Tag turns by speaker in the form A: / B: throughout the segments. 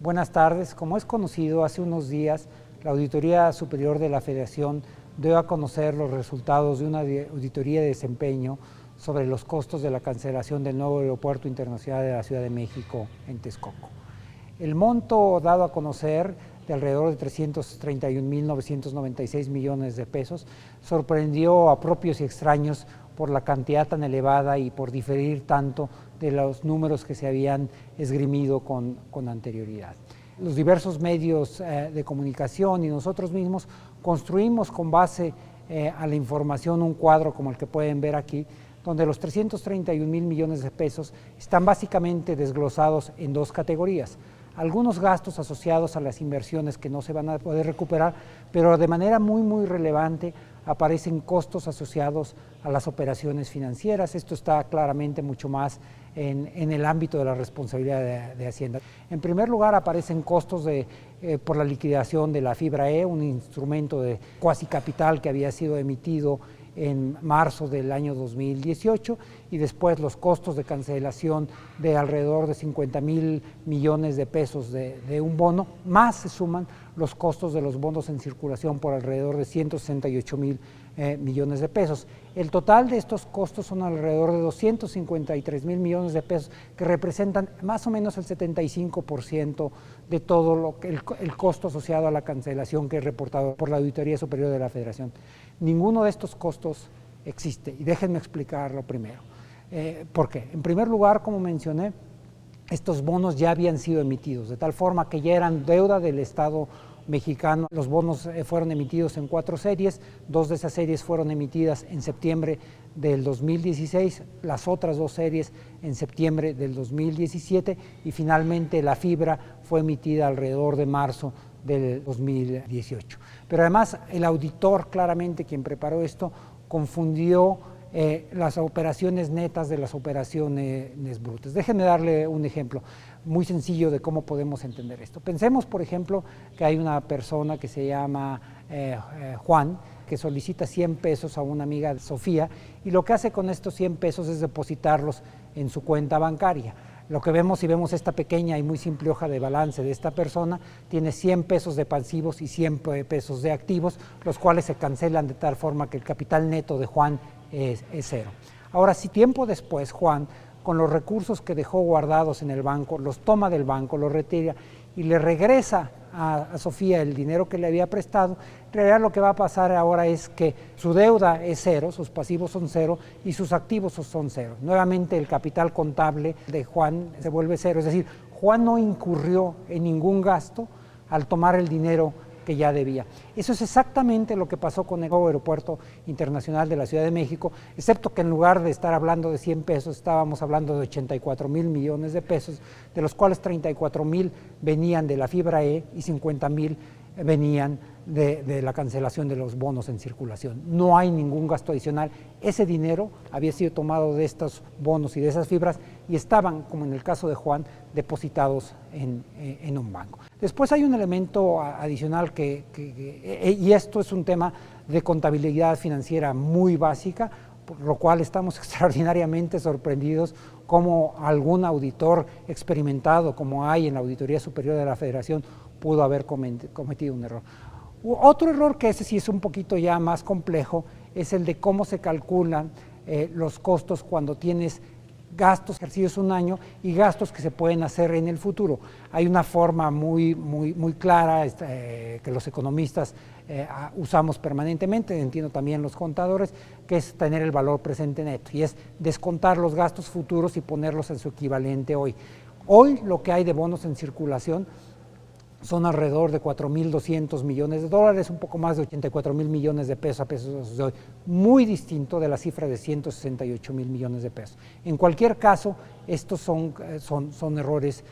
A: Buenas tardes. Como es conocido, hace unos días la Auditoría Superior de la Federación dio a conocer los resultados de una auditoría de desempeño sobre los costos de la cancelación del nuevo Aeropuerto Internacional de la Ciudad de México en Texcoco. El monto dado a conocer, de alrededor de 331.996 millones de pesos, sorprendió a propios y extraños por la cantidad tan elevada y por diferir tanto de los números que se habían esgrimido con anterioridad. Los diversos medios de comunicación y nosotros mismos construimos con base a la información un cuadro como el que pueden ver aquí, donde los 331.000 millones de pesos están básicamente desglosados en dos categorías. Algunos gastos asociados a las inversiones que no se van a poder recuperar, pero de manera muy relevante aparecen costos asociados a las operaciones financieras. Esto está claramente mucho más en el ámbito de la responsabilidad de Hacienda. En primer lugar aparecen costos por la liquidación de la fibra E, un instrumento de cuasi capital que había sido emitido en marzo del año 2018, y después los costos de cancelación de alrededor de 50.000 millones de pesos de un bono, más se suman los costos de los bonos en circulación por alrededor de 168.000 millones de pesos. El total de estos costos son alrededor de 253.000 millones de pesos, que representan más o menos el 75% de todo el costo asociado a la cancelación que es reportado por la Auditoría Superior de la Federación. Ninguno de estos costos existe, y déjenme explicarlo primero. ¿Por qué? En primer lugar, como mencioné, estos bonos ya habían sido emitidos, de tal forma que ya eran deuda del Estado mexicano. Los bonos fueron emitidos en 4 series, 2 de esas series fueron emitidas en septiembre del 2016, las otras 2 series en septiembre del 2017, y finalmente la fibra fue emitida alrededor de marzo del 2018. Pero además el auditor, claramente quien preparó esto, confundió las operaciones netas de las operaciones brutas. Déjenme darle un ejemplo muy sencillo de cómo podemos entender esto. Pensemos, por ejemplo, que hay una persona que se llama Juan, que solicita 100 pesos a una amiga, Sofía, y lo que hace con estos 100 pesos es depositarlos en su cuenta bancaria. Lo que vemos, si vemos esta pequeña y muy simple hoja de balance de esta persona, tiene 100 pesos de pasivos y 100 pesos de activos, los cuales se cancelan de tal forma que el capital neto de Juan es cero. Ahora, si tiempo después Juan, con los recursos que dejó guardados en el banco, los toma del banco, los retira y le regresa a Sofía el dinero que le había prestado, en realidad lo que va a pasar ahora es que su deuda es cero, sus pasivos son cero y sus activos son cero. Nuevamente el capital contable de Juan se vuelve cero, es decir, Juan no incurrió en ningún gasto al tomar el dinero que ya debía. Eso es exactamente lo que pasó con el nuevo Aeropuerto Internacional de la Ciudad de México, excepto que en lugar de estar hablando de 100 pesos, estábamos hablando de 84.000 millones de pesos, de los cuales 34.000 venían de la fibra E y 50.000 venían de la cancelación de los bonos en circulación. No hay ningún gasto adicional. Ese dinero había sido tomado de estos bonos y de esas fibras y estaban, como en el caso de Juan, depositados en un banco. Después hay un elemento adicional y esto es un tema de contabilidad financiera muy básica, por lo cual estamos extraordinariamente sorprendidos cómo algún auditor experimentado, como hay en la Auditoría Superior de la Federación, pudo haber cometido un error. Otro error, que ese sí es un poquito ya más complejo, es el de cómo se calculan los costos cuando tienes gastos ejercidos un año y gastos que se pueden hacer en el futuro. Hay una forma muy clara que los economistas usamos permanentemente, entiendo también los contadores, que es tener el valor presente neto, y es descontar los gastos futuros y ponerlos en su equivalente hoy. Hoy lo que hay de bonos en circulación son alrededor de 4.200 millones de dólares, un poco más de 84.000 millones de pesos a pesos de hoy, muy distinto de la cifra de 168.000 millones de pesos. En cualquier caso, estos son errores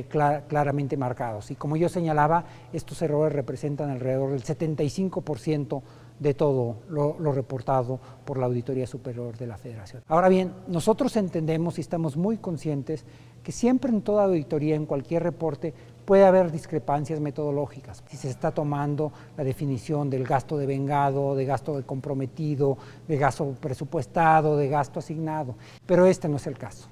A: claramente marcados, y como yo señalaba, estos errores representan alrededor del 75% de todo lo reportado por la Auditoría Superior de la Federación. Ahora bien, nosotros entendemos y estamos muy conscientes que siempre en toda auditoría, en cualquier reporte, puede haber discrepancias metodológicas. Si se está tomando la definición del gasto devengado, de gasto de comprometido, de gasto presupuestado, de gasto asignado, pero este no es el caso.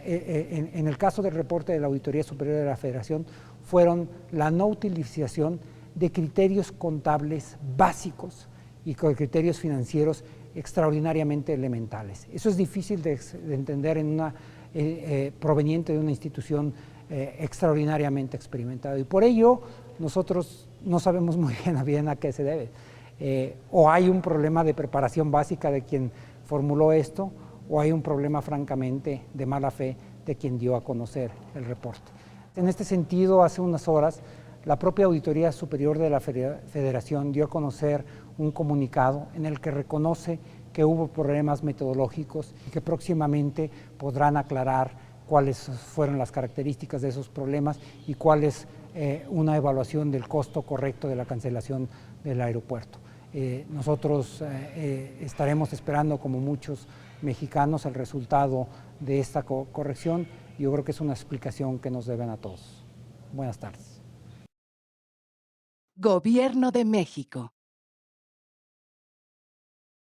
A: En el caso del reporte de la Auditoría Superior de la Federación, fueron la no utilización de criterios contables básicos y con criterios financieros extraordinariamente elementales. Eso es difícil de entender en proveniente de una institución extraordinariamente experimentada, y por ello nosotros no sabemos muy bien a qué se debe. O hay un problema de preparación básica de quien formuló esto, o hay un problema francamente de mala fe de quien dio a conocer el reporte. En este sentido, hace unas horas, la propia Auditoría Superior de la Federación dio a conocer un comunicado en el que reconoce que hubo problemas metodológicos y que próximamente podrán aclarar cuáles fueron las características de esos problemas y cuál es una evaluación del costo correcto de la cancelación del aeropuerto. Nosotros estaremos esperando, como muchos mexicanos, el resultado de esta corrección. Yo creo que es una explicación que nos deben a todos. Buenas tardes.
B: Gobierno de México.